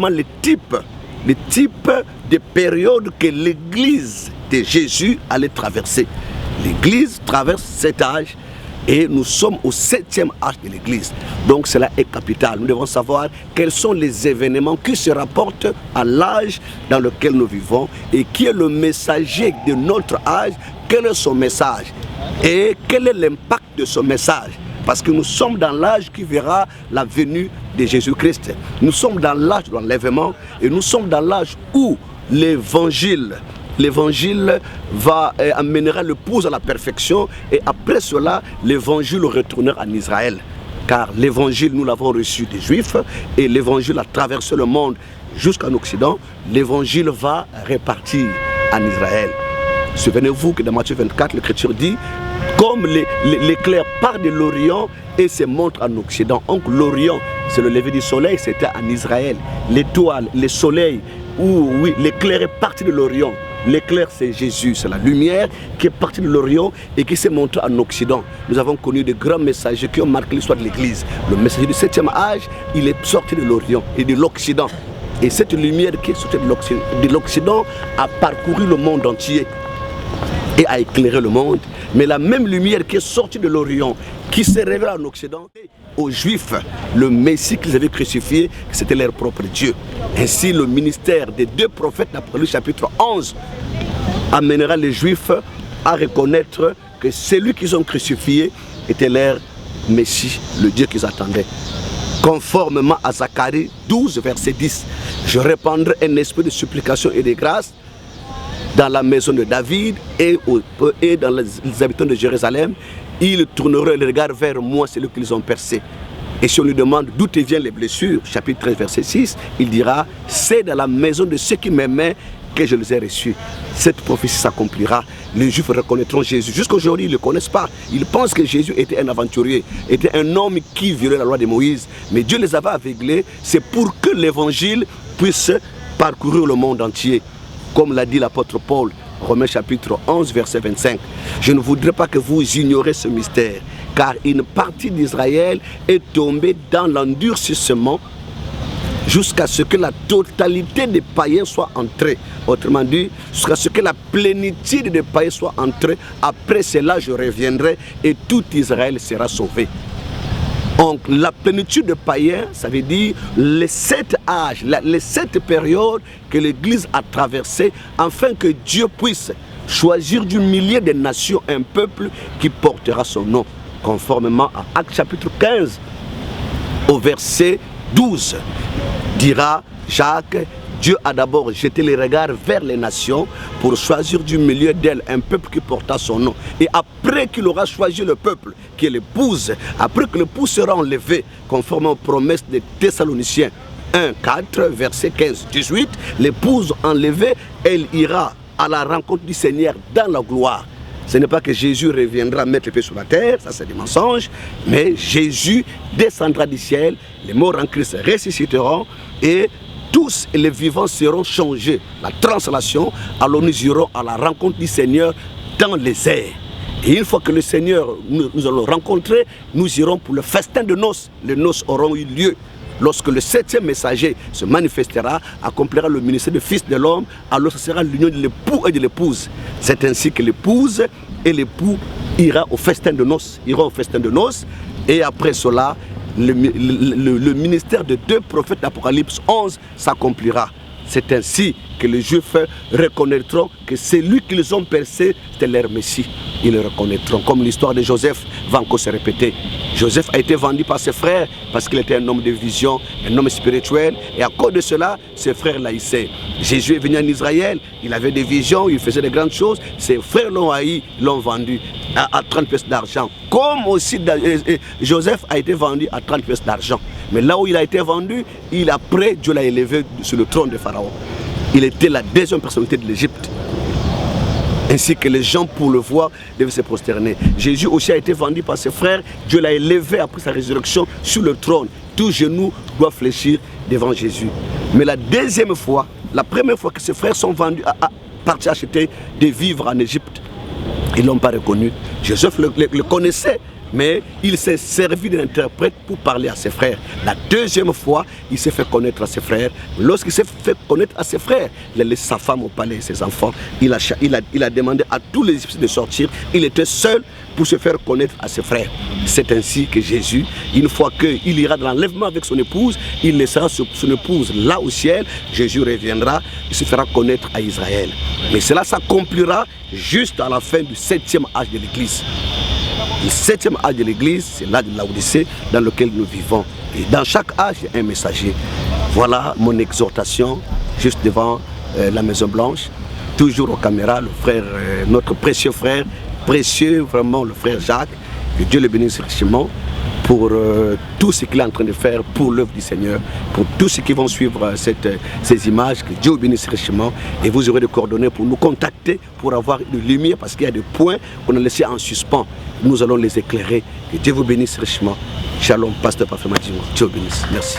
les types de périodes que l'Église de Jésus allait traverser. L'Église traverse cet âge et nous sommes au 7e âge de l'Église. Donc cela est capital. Nous devons savoir quels sont les événements qui se rapportent à l'âge dans lequel nous vivons et qui est le messager de notre âge, quel est son message et quel est l'impact de ce message. Parce que nous sommes dans l'âge qui verra la venue de Jésus-Christ. Nous sommes dans l'âge de l'enlèvement et nous sommes dans l'âge où l'évangile amènera l'épouse à la perfection et après cela, l'évangile retournera en Israël. Car l'évangile, nous l'avons reçu des Juifs et l'évangile a traversé le monde jusqu'en Occident. L'évangile va repartir en Israël. Souvenez-vous que dans Matthieu 24, l'Écriture dit comme l'éclair part de l'Orient et se montre en Occident. Donc l'Orient, c'est le lever du soleil, c'était en Israël. L'étoile, le soleil, oui, l'éclair est parti de l'Orient. L'éclair, c'est Jésus, c'est la lumière qui est partie de l'Orient et qui s'est montrée en Occident. Nous avons connu de grands messagers qui ont marqué l'histoire de l'Église. Le messager du 7e âge, il est sorti de l'Orient et de l'Occident. Et cette lumière qui est sortie de l'Occident a parcouru le monde entier et a éclairé le monde. Mais la même lumière qui est sortie de l'Orient, qui s'est révélée en Occident, aux Juifs, le Messie qu'ils avaient crucifié, c'était leur propre Dieu. Ainsi, le ministère des deux prophètes, d'Apocalypse chapitre 11, amènera les Juifs à reconnaître que celui qu'ils ont crucifié était leur Messie, le Dieu qu'ils attendaient. Conformément à Zacharie 12, verset 10, je répandrai un esprit de supplication et de grâce dans la maison de David et dans les habitants de Jérusalem. Ils tourneront le regard vers moi, c'est celui qu'ils ont percé. Et si on lui demande d'où te viennent les blessures, chapitre 13, verset 6, il dira, c'est dans la maison de ceux qui m'aimaient que je les ai reçus. Cette prophétie s'accomplira. Les Juifs reconnaîtront Jésus. Jusqu'aujourd'hui, ils ne le connaissent pas. Ils pensent que Jésus était un aventurier, était un homme qui violait la loi de Moïse. Mais Dieu les avait aveuglés. C'est pour que l'évangile puisse parcourir le monde entier. Comme l'a dit l'apôtre Paul, Romains chapitre 11, verset 25. Je ne voudrais pas que vous ignorez ce mystère, car une partie d'Israël est tombée dans l'endurcissement jusqu'à ce que la totalité des païens soit entrée. Autrement dit, jusqu'à ce que la plénitude des païens soit entrée. Après cela, je reviendrai et tout Israël sera sauvé. Donc la plénitude de païens, ça veut dire les 7 âges, les 7 périodes que l'Église a traversées afin que Dieu puisse choisir du milieu des nations un peuple qui portera son nom. Conformément à Actes chapitre 15, au verset 12, dira Jacques, Dieu a d'abord jeté les regards vers les nations pour choisir du milieu d'elles un peuple qui porta son nom. Et après qu'il aura choisi le peuple, qui est l'épouse, après que l'épouse sera enlevée, conformément aux promesses des Thessaloniciens 1, 4, verset 15, 18, l'épouse enlevée, elle ira à la rencontre du Seigneur dans la gloire. Ce n'est pas que Jésus reviendra mettre les pieds sur la terre, ça c'est des mensonges, mais Jésus descendra du ciel, les morts en Christ ressusciteront et tous les vivants seront changés. La translation, alors nous irons à la rencontre du Seigneur dans les airs. Et une fois que le Seigneur nous allons rencontrer, nous irons pour le festin de noces. Les noces auront eu lieu. Lorsque le 7e messager se manifestera, accomplira le ministère du Fils de l'homme, alors ce sera l'union de l'époux et de l'épouse. C'est ainsi que l'épouse et l'époux iront au festin de noces. Et après cela, le ministère de deux prophètes d'Apocalypse 11 s'accomplira. C'est ainsi que les Juifs reconnaîtront que celui qu'ils ont percé, c'était leur Messie. Ils le reconnaîtront, comme l'histoire de Joseph va encore se répéter. Joseph a été vendu par ses frères parce qu'il était un homme de vision, un homme spirituel. Et à cause de cela, ses frères l'haïssaient. Jésus est venu en Israël, il avait des visions, il faisait de grandes choses. Ses frères l'ont haï, l'ont vendu à 30 pièces d'argent. Comme aussi Joseph a été vendu à 30 pièces d'argent. Mais là où il a été vendu, après Dieu l'a élevé sur le trône de Pharaon. Il était la deuxième personnalité de l'Égypte. Ainsi que les gens pour le voir devaient se prosterner. Jésus aussi a été vendu par ses frères. Dieu l'a élevé après sa résurrection sur le trône. Tout genou doit fléchir devant Jésus. Mais la deuxième fois, la première fois que ses frères sont vendus à partir acheter des vivres en Égypte, ils ne l'ont pas reconnu. Joseph le connaissait, mais il s'est servi d'un interprète pour parler à ses frères. La deuxième fois, il s'est fait connaître à ses frères. Lorsqu'il s'est fait connaître à ses frères, il a laissé sa femme au palais et ses enfants. Il a demandé à tous les Égyptiens de sortir. Il était seul pour se faire connaître à ses frères. C'est ainsi que Jésus, une fois qu'il ira dans l'enlèvement avec son épouse, il laissera son épouse là au ciel. Jésus reviendra, il se fera connaître à Israël. Mais cela s'accomplira juste à la fin du 7e âge de l'Église. Le 7e âge de l'Église, c'est l'âge de Laodicée dans lequel nous vivons. Et dans chaque âge, il y a un messager. Voilà mon exhortation, juste devant la Maison Blanche. Toujours aux caméras, le frère, notre précieux frère, précieux vraiment le frère Jacques, que Dieu le bénisse richement pour tout ce qu'il est en train de faire pour l'œuvre du Seigneur, pour tous ceux qui vont suivre ces images, que Dieu vous bénisse richement et vous aurez des coordonnées pour nous contacter, pour avoir une lumière parce qu'il y a des points qu'on a laissés en suspens. Nous allons les éclairer. Que Dieu vous bénisse richement. Shalom, pasteur Parfait Madjimo. Dieu vous bénisse. Merci.